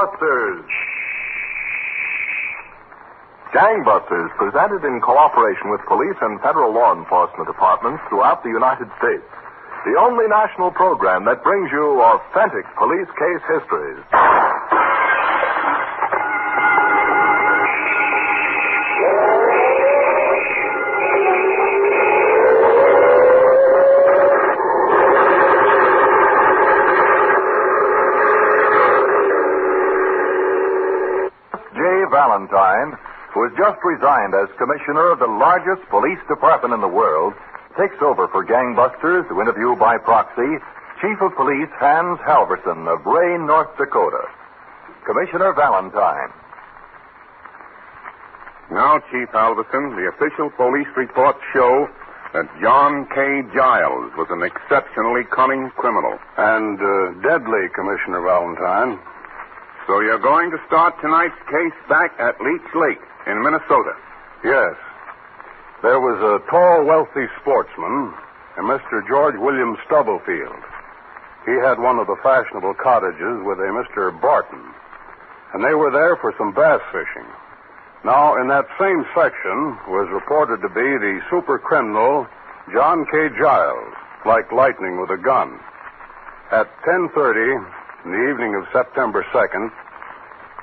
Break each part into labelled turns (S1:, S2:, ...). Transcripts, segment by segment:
S1: Gangbusters! Gangbusters, presented in cooperation with police and federal law enforcement departments throughout the United States. The only national program that brings you authentic police case histories. Valentine, who has just resigned as commissioner of the largest police department in the world, takes over for Gangbusters to interview by proxy Chief of Police Hans Halverson of Ray, North Dakota. Commissioner Valentine.
S2: Now, Chief Halverson, the official police reports show that John K. Giles was an exceptionally cunning criminal.
S3: And deadly, Commissioner Valentine.
S2: So you're going to start tonight's case back at Leech Lake in Minnesota?
S3: Yes. There was a tall, wealthy sportsman, a Mr. George William Stubblefield. He had one of the fashionable cottages with a Mr. Barton, and they were there for some bass fishing. Now, in that same section was reported to be the super criminal John K. Giles, like lightning with a gun. At 10:30... in the evening of September 2nd,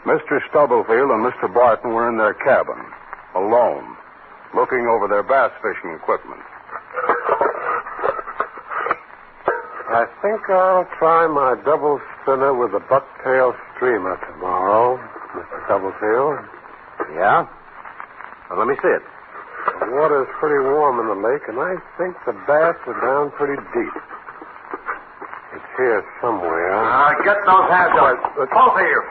S3: Mr. Stubblefield and Mr. Barton were in their cabin, alone, looking over their bass fishing equipment.
S4: I think I'll try my double spinner with the bucktail streamer tomorrow, Mr. Stubblefield.
S5: Yeah? Well, let me see it.
S4: The water's pretty warm in the lake, and I think the bass are down pretty deep. It's here somewhere.
S5: Get those hands up. Both of you.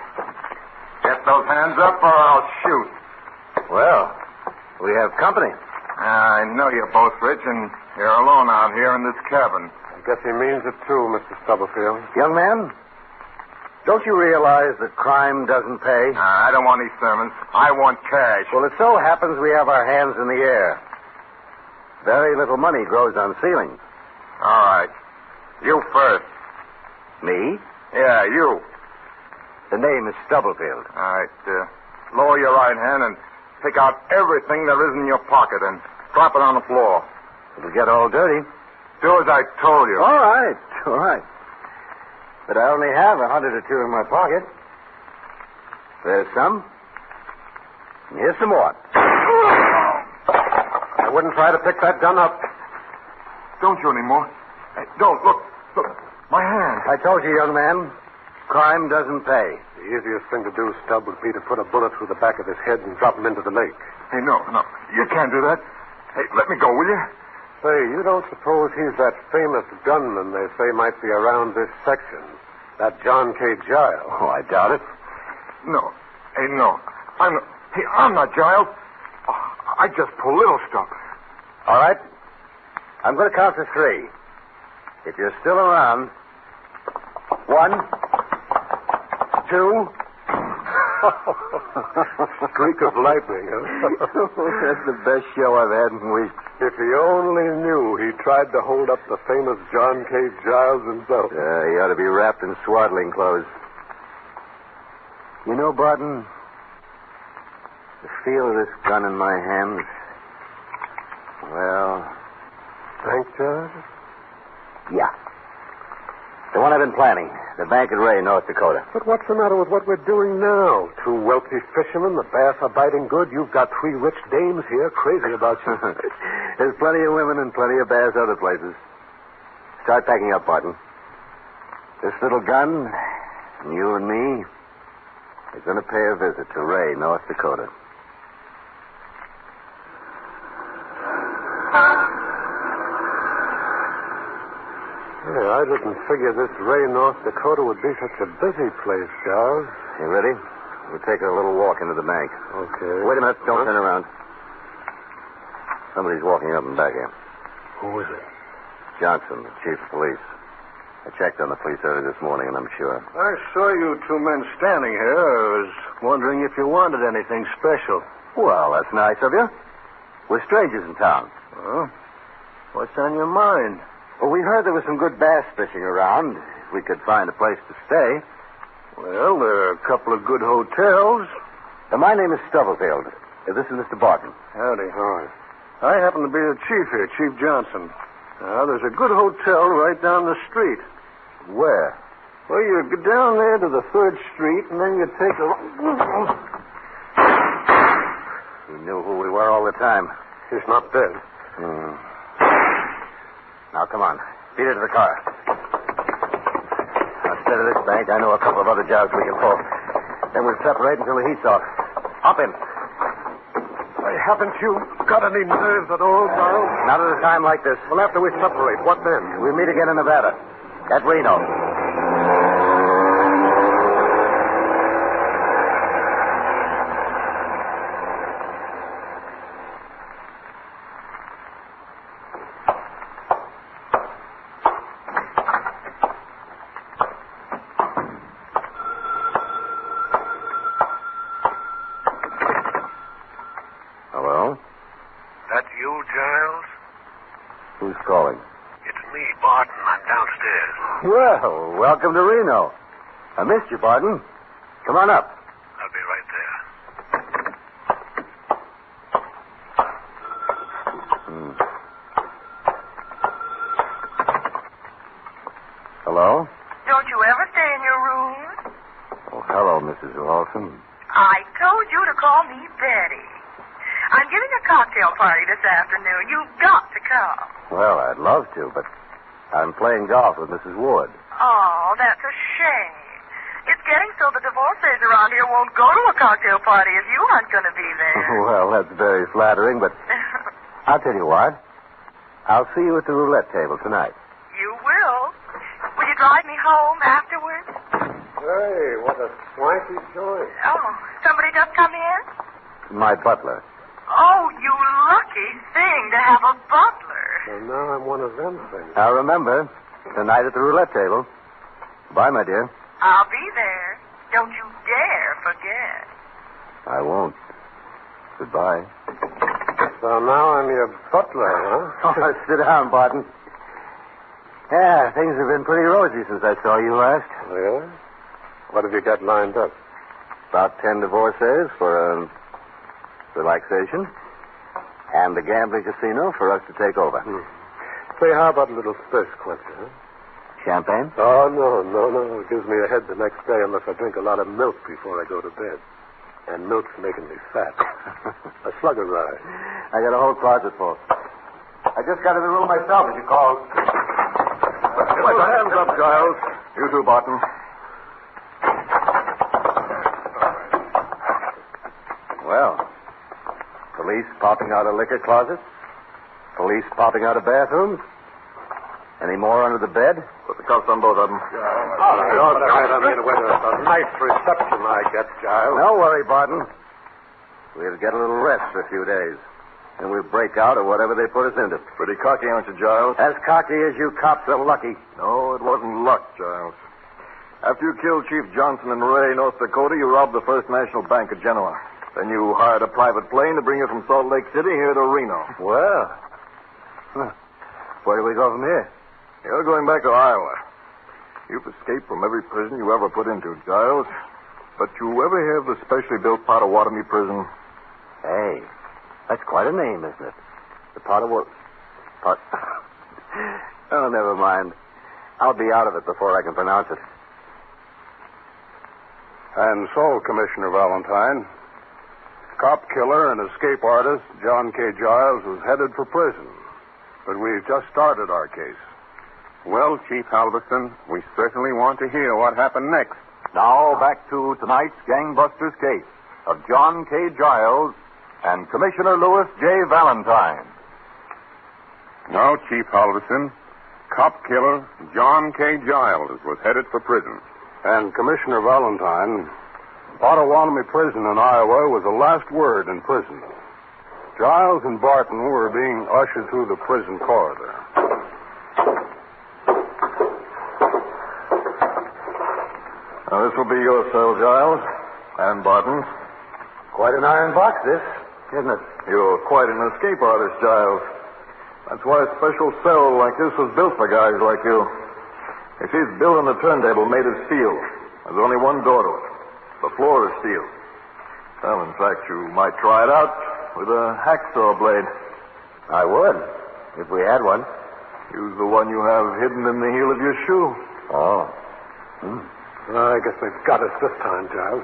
S5: Get those hands up or I'll shoot. Well, we have company.
S2: I know you're both rich, and you're alone out here in this cabin.
S4: I guess he means it too, Mr. Stubblefield.
S5: Young man, don't you realize that crime doesn't pay?
S2: I don't want any sermons. I want cash.
S5: Well, it so happens we have our hands in the air. Very little money grows on ceilings.
S2: All right. You first.
S5: Me?
S2: Yeah, you.
S5: The name is Stubblefield.
S2: All right. Lower your right hand and pick out everything there is in your pocket and drop it on the floor.
S5: It'll get all dirty.
S2: Do as I told you.
S5: All right. But I only have $100 or $2 in my pocket. There's some. And here's some more.
S4: I wouldn't try to pick that gun up.
S2: Don't you anymore. Hey, don't. Look. My hand.
S5: I told you, young man, crime doesn't pay.
S4: The easiest thing to do, Stubb, would be to put a bullet through the back of his head and drop him into the lake.
S2: Hey, no. You can't do that. Hey, let me go, will you?
S4: Say, you don't suppose he's that famous gunman they say might be around this section? That John K. Giles?
S5: Oh, I doubt it.
S2: No. Hey, no. I'm not Giles. I just pull little stuff.
S5: All right. I'm going to count to 3. If you're still around, 1, 2.
S4: Streak of lightning, huh?
S5: That's the best show I've had in weeks.
S4: If he only knew he tried to hold up the famous John K. Giles himself.
S5: He ought to be wrapped in swaddling clothes. You know, Barton, the feel of this gun in my hands, well...
S4: Thank George?
S5: Yeah. The one I've been planning. The bank at Ray, North Dakota.
S4: But what's the matter with what we're doing now? 2 wealthy fishermen, the bass are biting good. You've got 3 rich dames here crazy about you.
S5: There's plenty of women and plenty of bass other places. Start packing up, Barton. This little gun, and you and me, are going to pay a visit to Ray, North Dakota.
S4: Yeah, I didn't figure this Ray, North Dakota would be such a busy place, Giles.
S5: You ready? We'll take a little walk into the bank.
S4: Okay.
S5: Wait a minute. Don't turn around. Somebody's walking up and back here.
S4: Who is it?
S5: Johnson, the chief of police. I checked on the police early this morning, and I'm sure.
S6: I saw you 2 men standing here. I was wondering if you wanted anything special.
S5: Well, that's nice of you. We're strangers in town.
S6: Well, what's on your mind?
S5: Well, we heard there was some good bass fishing around. If we could find a place to stay.
S6: Well, there are a couple of good hotels.
S5: My name is Stubblefield. This is Mr. Barton.
S6: Howdy. Hi. I happen to be the chief here, Chief Johnson. There's a good hotel right down the street.
S5: Where?
S6: Well, you go down there to the 3rd Street, and then you take a...
S5: He knew who we were all the time.
S4: He's not dead.
S5: Now, come on. Beat it to the car. Instead of this bank, I know a couple of other jobs we can pull. Then we'll separate until the heat's off. Hop in.
S4: Haven't you got any nerves at all, Giles?
S5: Not at a time like this.
S4: Well, after we separate, what then?
S5: We'll meet again in Nevada. At Reno. Hello?
S7: That you, Giles?
S5: Who's calling?
S7: It's me, Barton. I'm downstairs.
S5: Well, welcome to Reno. I missed you, Barton. Come on up.
S7: I'll be right there.
S5: Hello?
S8: Don't you ever stay in your room?
S5: Oh, hello, Mrs. Lawson.
S8: I told you to call me Betty. I'm giving a cocktail party this afternoon. You've got to come.
S5: Well, I'd love to, but I'm playing golf with Mrs. Wood.
S8: Oh, that's a shame. It's getting so the divorcees around here won't go to a cocktail party if you aren't going to be there.
S5: Well, that's very flattering, but I'll tell you what. I'll see you at the roulette table tonight.
S8: You will. Will you drive me home afterwards?
S4: Hey, what a swanky joint.
S8: Oh, somebody just come in?
S5: My butler.
S8: Oh, you lucky thing to have a butler.
S4: And now I'm one of them things.
S5: Now, remember, tonight at the roulette table. Bye, my dear.
S8: I'll be there. Don't you dare forget.
S5: I won't. Goodbye.
S4: So now I'm your butler, huh?
S5: Oh, sit down, Barton. Yeah, things have been pretty rosy since I saw you last.
S4: Really? What have you got lined up?
S5: About 10 divorces for relaxation. And the gambling casino for us to take over.
S4: Say, how about a little thirst quencher, huh?
S5: Champagne?
S4: Oh, no. It gives me a head the next day unless I drink a lot of milk before I go to bed. And milk's making me fat. A slug of rye.
S5: I got a whole closet full. I just got in the room myself as you called.
S2: Put your hands up, Giles. You too, Barton.
S5: Well, police popping out of liquor closets. Police popping out of bathrooms. Any more under the bed?
S2: Put the cuffs on both of them.
S4: All right. I mean, with a nice reception I get, Giles.
S5: Don't worry, Barton. We'll get a little rest for a few days. And we'll break out of whatever they put us into.
S2: Pretty cocky, aren't you, Giles?
S5: As cocky as you cops are lucky.
S2: No, it wasn't luck, Giles. After you killed Chief Johnson in Ray, North Dakota, you robbed the First National Bank of Genoa. Then you hired a private plane to bring you from Salt Lake City here to Reno.
S5: Well, where do we go from here?
S2: You're going back to Iowa. You've escaped from every prison you ever put into, Giles. But you ever hear of the specially built Potawatomi prison?
S5: Hey, that's quite a name, isn't it? The Potawatomi... Oh, never mind. I'll be out of it before I can pronounce it.
S3: And so, Commissioner Valentine, cop killer and escape artist John K. Giles was headed for prison. But we've just started our case.
S2: Well, Chief Halverson, we certainly want to hear what happened next.
S1: Now, back to tonight's gangbusters case of John K. Giles and Commissioner Louis J. Valentine.
S2: Now, Chief Halverson, cop killer John K. Giles was headed for prison.
S3: And Commissioner Valentine, Potawatomi Prison in Iowa was the last word in prison. Giles and Barton were being ushered through the prison corridor.
S2: Now, this will be your cell, Giles. And Barton's.
S5: Quite an iron box, this, isn't it?
S2: You're quite an escape artist, Giles. That's why a special cell like this was built for guys like you. You see, it's built on a turntable made of steel. There's only one door to it. The floor is steel. Well, in fact, you might try it out with a hacksaw blade.
S5: I would, if we had one.
S2: Use the one you have hidden in the heel of your shoe.
S5: Oh.
S4: Well, I guess they've got us this time, Giles.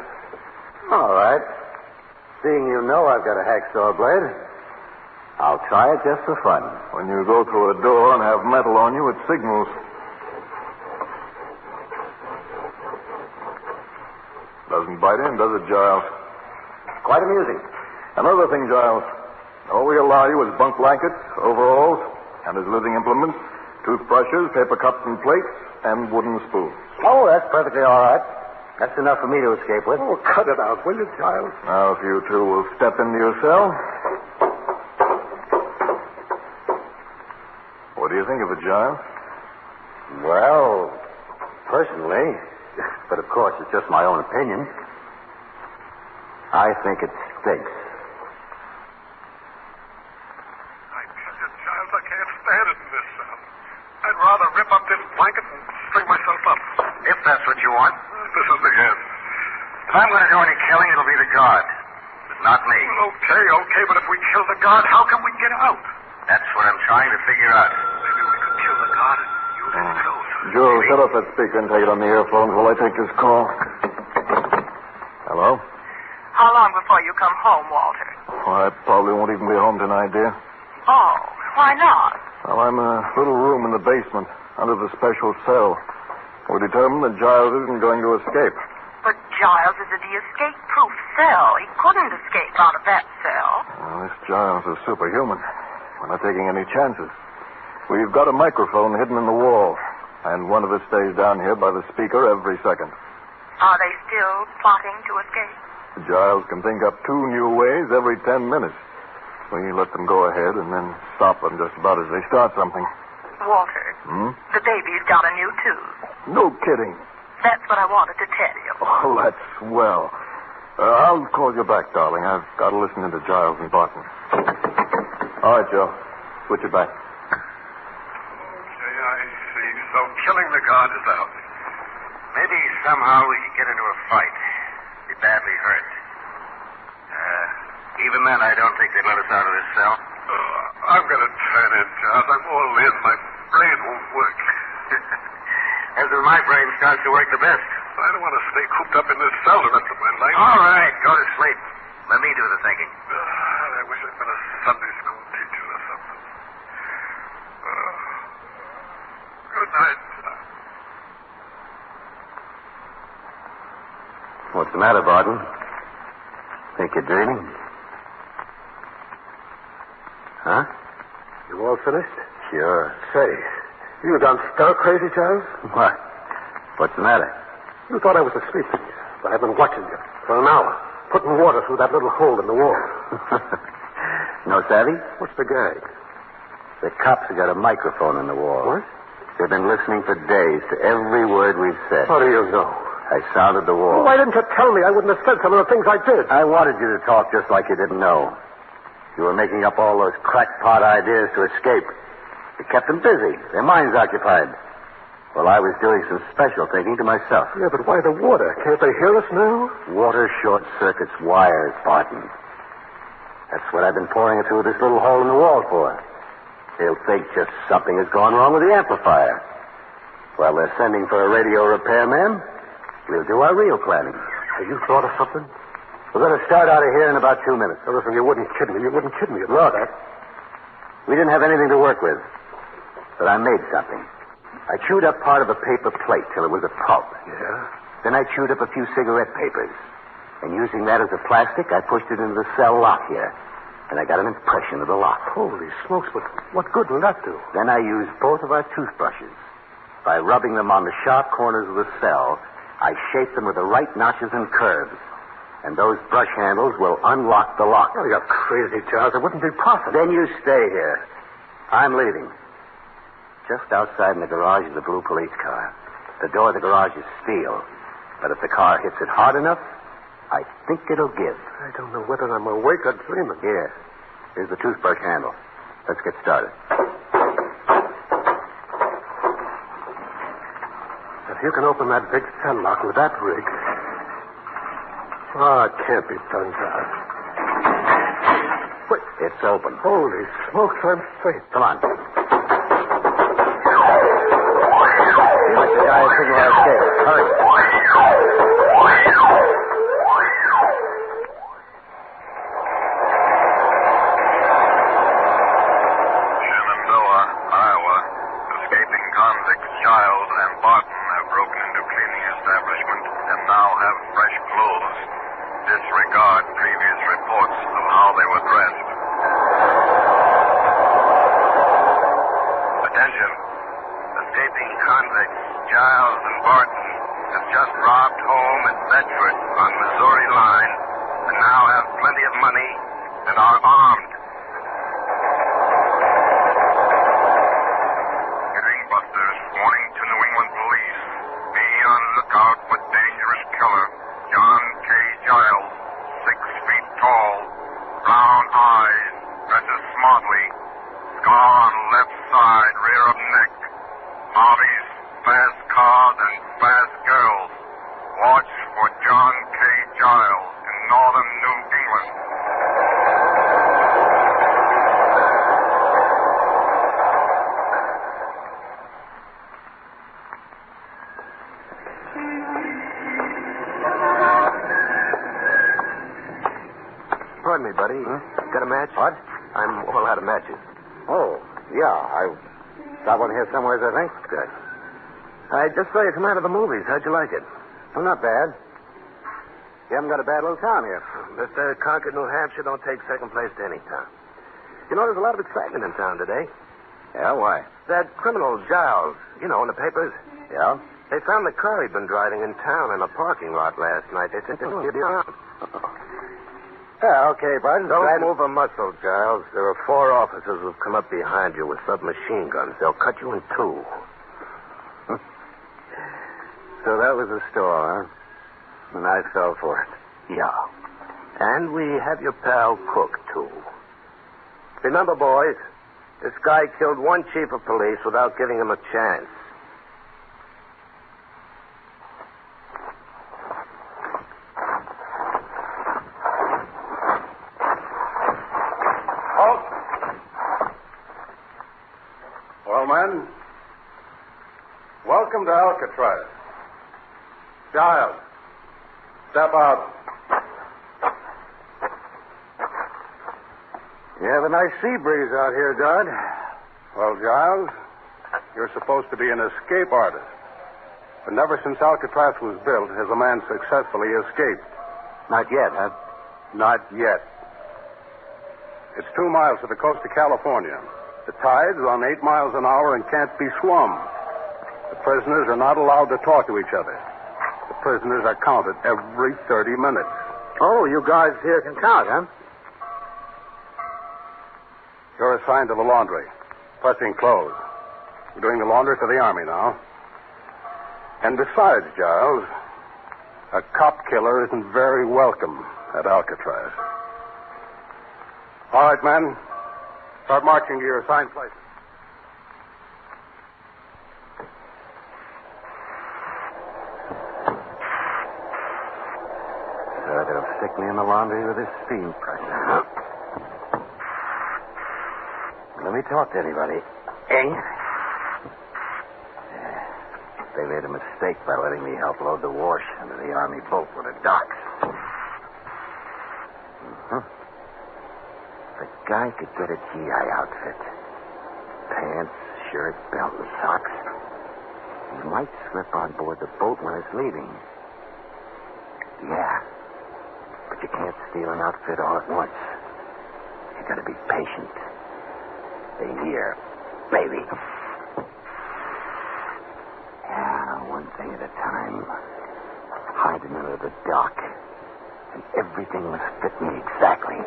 S5: All right. Seeing you know I've got a hacksaw blade, I'll try it just for fun.
S2: When you go through a door and have metal on you, it signals. Doesn't bite in, does it, Giles?
S5: Quite amusing.
S2: Another thing, Giles. All we allow you is bunk blankets, overalls, and as living implements, toothbrushes, paper cups and plates, and wooden spoons.
S5: Oh, that's perfectly all right. That's enough for me to escape with.
S4: Oh, cut it out, will you, Giles?
S2: Now, if you two will step into your cell. What do you think of it, Giles?
S5: Well, personally, but of course it's just my own opinion, I think it stinks.
S7: I tell you, Giles, I can't stand it in this cell. I'd rather rip up this blanket and string myself up.
S9: If that's what you want.
S7: This is the end.
S9: If I'm going to do any killing, it'll be the guard. But not me.
S7: Well, okay, but if we kill the guard, how can we get out?
S9: That's what I'm trying to figure out.
S7: Maybe we could kill the guard and use his clothes.
S2: Joe, shut off that speaker and take it on the earphones while I take this call. Hello?
S8: How long before you come home, Walter?
S2: Well, I probably won't even be home tonight, dear.
S8: Oh, why not?
S2: Well, I'm in a little room in the basement under the special cell. We're determined that Giles isn't going to escape.
S8: But Giles is in the escape-proof cell. He couldn't escape out of that cell.
S2: Well, this Giles is superhuman. We're not taking any chances. We've got a microphone hidden in the wall, and one of us stays down here by the speaker every second.
S8: Are they still plotting to escape?
S2: Giles can think up 2 new ways every 10 minutes. We let them go ahead and then stop them just about as they start something.
S8: Walter, the baby's got a new tooth.
S2: No kidding.
S8: That's what I wanted to tell you.
S2: Oh, that's swell. I'll call you back, darling. I've got to listen into Giles and Barton. All right, Joe. Switch it back.
S7: Okay, I see. So killing the guard is out.
S9: Maybe somehow we could get into a fight. Be badly hurt. Even then, I don't think they'd let us out of this cell.
S7: I'm going to turn in, Giles. I'm all in. My brain won't work.
S9: That's when my brain starts to work the best.
S7: I don't want to stay cooped up in this cell the rest of my life.
S9: All right, go to sleep. Let me do the thinking.
S7: I wish I'd been a Sunday school teacher or something. Good night.
S5: What's the matter, Barton? Think you're dreaming? Huh?
S4: You all finished?
S5: Sure.
S4: Say, you gone stark crazy, Giles?
S5: What? What's the matter?
S4: You thought I was asleep. But I've been watching you for an hour, putting water through that little hole in the wall.
S5: No savvy?
S4: What's the gag?
S5: The cops have got a microphone in the wall.
S4: What?
S5: They've been listening for days to every word we've said.
S4: How do you know?
S5: I sounded the wall.
S4: Why didn't you tell me? I wouldn't have said some of the things I did.
S5: I wanted you to talk just like you didn't know. You were making up all those crackpot ideas to escape. You kept them busy, their minds occupied. Well, I was doing some special thinking to myself.
S4: Yeah, but why the water? Can't they hear us now?
S5: Water short circuits wires, Barton. That's what I've been pouring it through this little hole in the wall for. They'll think just something has gone wrong with the amplifier. While they're sending for a radio repairman, we'll do our real planning.
S4: Have you thought of something?
S5: We're going to start out of here in about 2 minutes.
S4: Now, listen, you wouldn't kid me. You wouldn't kid me
S5: Look,
S4: about that.
S5: we didn't have anything to work with, but I made something. I chewed up part of a paper plate till it was a pulp.
S4: Yeah?
S5: Then I chewed up a few cigarette papers. And using that as a plastic, I pushed it into the cell lock here. And I got an impression of the lock.
S4: Holy smokes, but what good will that do?
S5: Then I used both of our toothbrushes. By rubbing them on the sharp corners of the cell, I shaped them with the right notches and curves. And those brush handles will unlock the lock.
S4: Oh, you're crazy, Giles. It wouldn't be possible.
S5: Then you stay here. I'm leaving. Just outside in the garage is the blue police car. The door of the garage is steel. But if the car hits it hard enough, I think it'll give.
S4: I don't know whether I'm awake or dreaming.
S5: Here's the toothbrush handle. Let's get started.
S4: That you can open that big cell lock with that rig. Oh, it can't be done, Giles. Wait.
S5: It's open.
S4: Holy smokes, I'm safe.
S5: Come on. See what the guy signal our escape. Hurry.
S7: Shenandoah, Iowa. Escaping convicts Giles and Barton have broken into cleaning establishment and now have fresh clothes. Disregard previous reports of how they were dressed. Attention. Escaping convicts Giles and Barton have just robbed home at Bedford on Missouri line and now have plenty of money and are armed. Gangbusters warning to New England police. Be on lookout for dangerous killer John K. Giles, 6 feet tall, brown eyes, dresses smartly, scar on left side, rear of neck, hobbies, fast cars and fast girls. Watch for John K. Giles in northern New England.
S5: Pardon me, buddy. Got a match?
S2: What?
S5: I'm all out of matches.
S2: Oh, yeah. I got one here somewhere, I think.
S5: Good. I just saw you come out of the movies. How'd you like it?
S2: Oh, not bad. You haven't got a bad little town here.
S5: Mr. Concord, New Hampshire don't take second place to any town. You know, there's a lot of excitement in town today.
S2: Yeah, why?
S5: That criminal Giles, you know, in the papers.
S2: Yeah?
S5: They found the car he'd been driving in town in a parking lot last night. They think he'll be around.
S2: Yeah, okay, Bud.
S5: Don't move a muscle, Giles. There are 4 officers who've come up behind you with submachine guns. They'll cut you in 2.
S2: So that was the store, huh? And I fell for it.
S5: Yeah. And we have your pal Cook, too. Remember, boys, this guy killed one chief of police without giving him a chance.
S3: Well, men, welcome to Alcatraz. Giles, step out.
S2: You have a nice sea breeze out here, Dodd.
S3: Well, Giles, you're supposed to be an escape artist. But never since Alcatraz was built has a man successfully escaped.
S2: Not yet, huh?
S3: Not yet. It's 2 miles to the coast of California. The tides run 8 miles an hour and can't be swum. The prisoners are not allowed to talk to each other. The prisoners are counted every 30 minutes.
S2: Oh, you guys here can count, huh?
S3: You're assigned to the laundry. Pressing clothes. We're doing the laundry for the Army now. And besides, Giles, a cop killer isn't very welcome at Alcatraz. All right, men. Start marching to your assigned places.
S5: They'll stick me in the laundry with this steam pressure. Let me talk to anybody. Eh? They made a mistake by letting me help load the wash into the Army boat with the docks. The guy could get a GI outfit. Pants, shirt, belt, and socks. He might slip on board the boat when it's leaving. Yeah. But you can't steal an outfit all at once. You gotta be patient. Stay here. Maybe. Yeah, one thing at a time. Hiding under the dock. And everything must fit me exactly.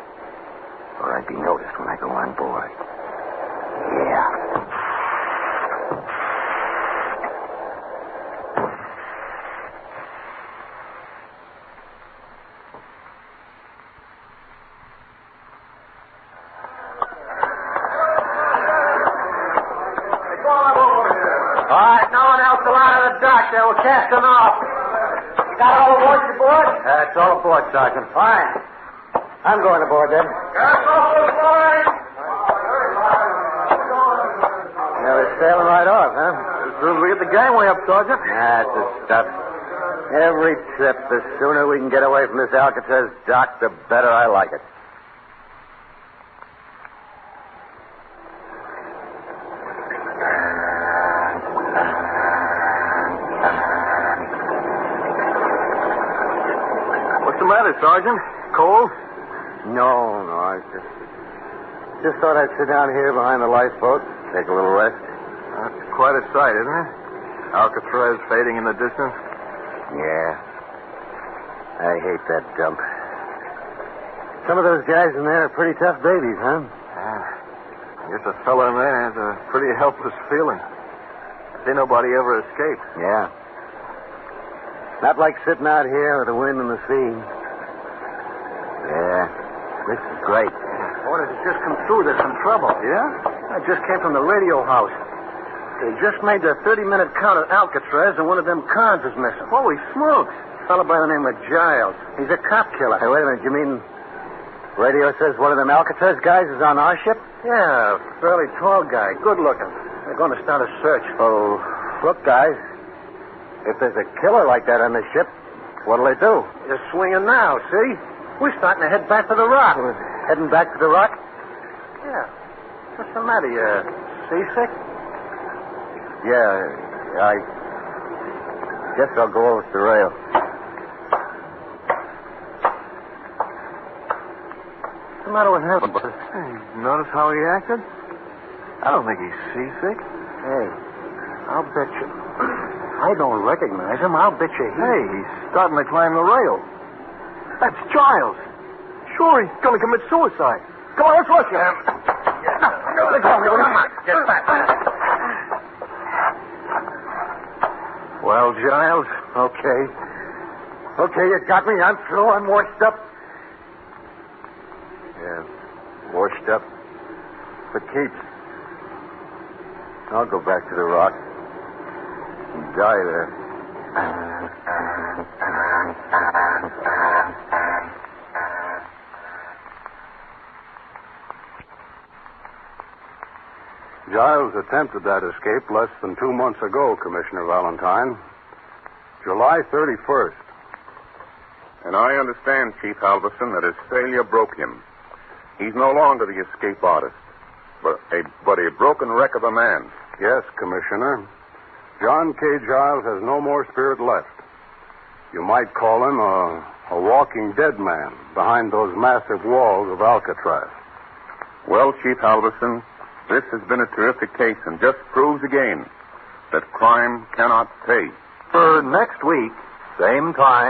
S5: Or I'd be noticed when I go on board. Yeah. All right, no one else allowed to the dock.
S6: dock there. We're casting off. You got all aboard your board?
S5: It's all aboard, Sergeant. Fine. I'm going aboard, then.
S6: Gas off the line.
S5: Yeah, they're sailing right off, huh?
S6: As soon as we get the gangway up, Sergeant.
S5: That's the stuff. Every trip, the sooner we can get away from this Alcatraz dock, the better I like it.
S6: What's the matter, Sergeant? Cold?
S5: No, I just thought I'd sit down here behind the lifeboat, take a little rest.
S6: That's quite a sight, isn't it? Alcatraz fading in the distance.
S5: Yeah. I hate that dump. Some of those guys in there are pretty tough babies, huh?
S6: I guess a fella in there has a pretty helpless feeling. See nobody ever escaped.
S5: Yeah. Not like sitting out here with the wind and the sea. Yeah. This is great.
S6: Orders have just come through. There's some trouble. Yeah? I just came from the radio house. They just made their 30-minute count at Alcatraz, and one of them cons is missing. Holy smokes. A fellow by the name of Giles. He's a cop killer.
S5: Hey, wait a minute. You mean radio says one of them Alcatraz guys is on our ship?
S6: Yeah, fairly tall guy. Good looking. They're going to start a search.
S5: Oh, look, guys. If there's a killer like that on the ship, what'll they do?
S6: They're swinging now, see? We're starting to head back to the rock.
S5: Heading back to the rock?
S6: Yeah. What's the matter? You seasick?
S5: Yeah, I guess I'll go over to the rail.
S6: What's the matter with him? Hey, notice how he acted? I don't think he's seasick.
S5: Hey,
S6: I'll bet you. I don't recognize him. I'll bet you Hey, he's starting to climb the rail. That's Giles. Sure, he's going to commit suicide. Come on, let's rush him. Let go of me. Come on. Get back. Well, Giles, okay.
S5: Okay, you got me. I'm through. I'm washed up. Yeah, washed up. For keeps. I'll go back to the rock and die there.
S3: Giles attempted that escape less than 2 months ago, Commissioner Valentine. July 31st.
S7: And I understand, Chief Halverson, that his failure broke him. He's no longer the escape artist, but a broken wreck of a man.
S3: Yes, Commissioner. John K. Giles has no more spirit left. You might call him a walking dead man behind those massive walls of Alcatraz.
S7: Well, Chief Halverson, this has been a terrific case and just proves again that crime cannot pay.
S1: For next week, same time.